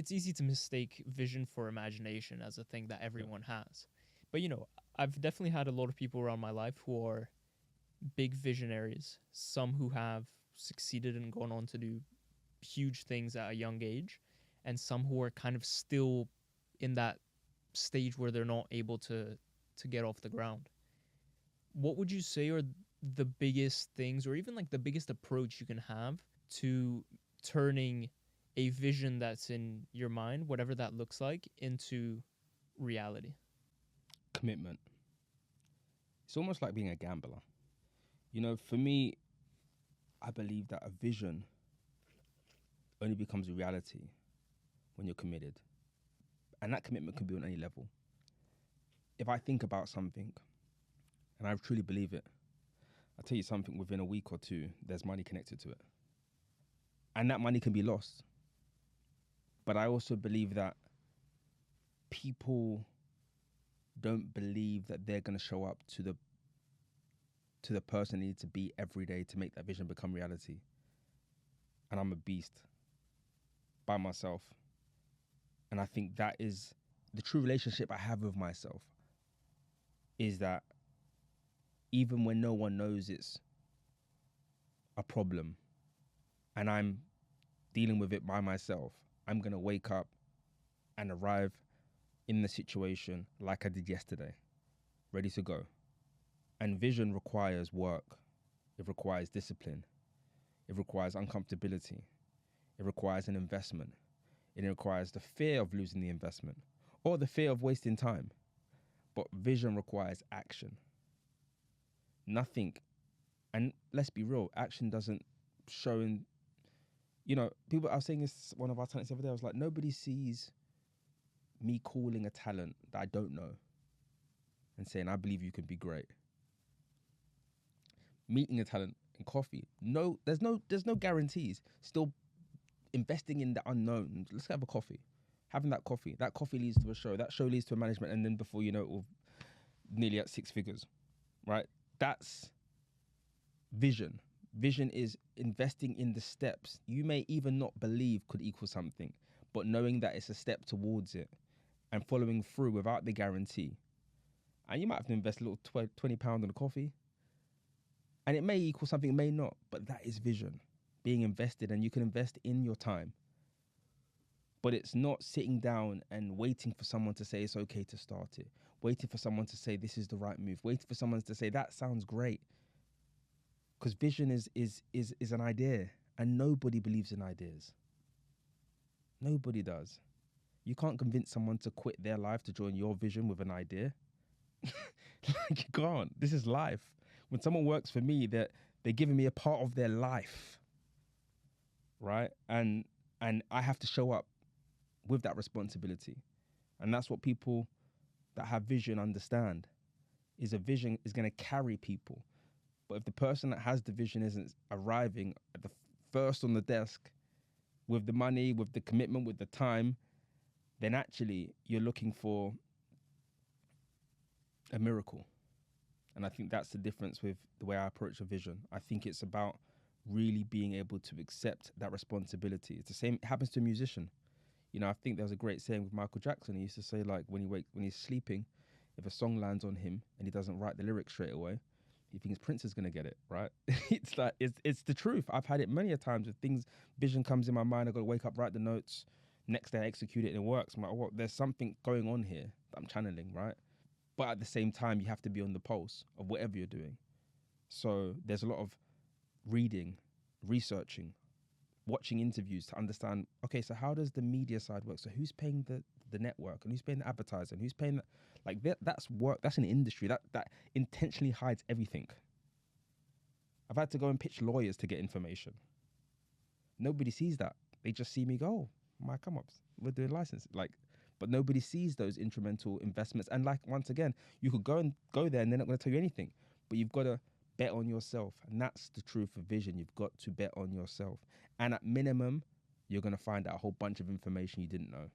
it's easy to mistake vision for imagination as a thing that everyone has. But I've definitely had a lot of people around my life who are big visionaries, some who have succeeded and gone on to do huge things at a young age, and some who are kind of still in that stage where they're not able to get off the ground. What would you say are the biggest things, or even like the biggest approach you can have to turning a vision that's in your mind, whatever that looks like, into reality? Commitment. It's almost like being a gambler. For me, I believe that a vision only becomes a reality when you're committed. And that commitment can be on any level. If I think about something and I truly believe it, I'll tell you something, within a week or two, there's money connected to it. And that money can be lost. But I also believe that people don't believe that they're going to show up to the person they need to be every day to make that vision become reality. And I'm a beast by myself. And I think that is the true relationship I have with myself, is that even when no one knows it's a problem and I'm dealing with it by myself, I'm going to wake up and arrive in the situation like I did yesterday, ready to go. And vision requires work. It requires discipline. It requires uncomfortability. It requires an investment. It requires the fear of losing the investment or the fear of wasting time. But vision requires action. Nothing, and let's be real, action doesn't show in, people, I was saying this one of our talents the other day, I was like, nobody sees me calling a talent that I don't know and saying, I believe you can be great. Meeting a talent in coffee, no, there's no guarantees. Still investing in the unknown. Let's have a coffee. Having that coffee leads to a show. That show leads to a management, and then before you know it, we're nearly at 6 figures, right? That's vision. Vision is investing in the steps you may even not believe could equal something, but knowing that it's a step towards it and following through without the guarantee. And you might have to invest a little £20 on a coffee, and it may equal something, it may not, but that is vision, being invested. And you can invest in your time, but it's not sitting down and waiting for someone to say it's okay to start it, waiting for someone to say this is the right move, waiting for someone to say that sounds great. Because vision is an idea, and nobody believes in ideas. Nobody does. You can't convince someone to quit their life to join your vision with an idea. Like, you can't. This is life. When someone works for me, they're giving me a part of their life, right? And I have to show up with that responsibility. And that's what people that have vision understand, is a vision is going to carry people. But if the person that has the vision isn't arriving at the first on the desk with the money, with the commitment, with the time, then actually you're looking for a miracle. And I think that's the difference with the way I approach a vision. I think it's about really being able to accept that responsibility. It's the same, it happens to a musician. I think there was a great saying with Michael Jackson. He used to say, like, when he's sleeping, if a song lands on him and he doesn't write the lyrics straight away, he thinks Prince is going to get it, right? It's like, it's the truth. I've had it many a times with things, vision comes in my mind, I've got to wake up, write the notes, next day I execute it and it works. I'm like, well, there's something going on here that I'm channeling, right? But at the same time, you have to be on the pulse of whatever you're doing. So there's a lot of reading, researching, watching interviews to understand, okay, so how does the media side work? So who's paying the network, and who's paying the advertiser, and who's paying that's work. That's an industry that intentionally hides everything. I've had to go and pitch lawyers to get information. Nobody sees that. They just see me go, my come ups, we're doing license, but nobody sees those instrumental investments. And once again, you could go there and they're not going to tell you anything, but you've got to bet on yourself. And that's the truth of vision. You've got to bet on yourself. And at minimum, you're going to find out a whole bunch of information you didn't know.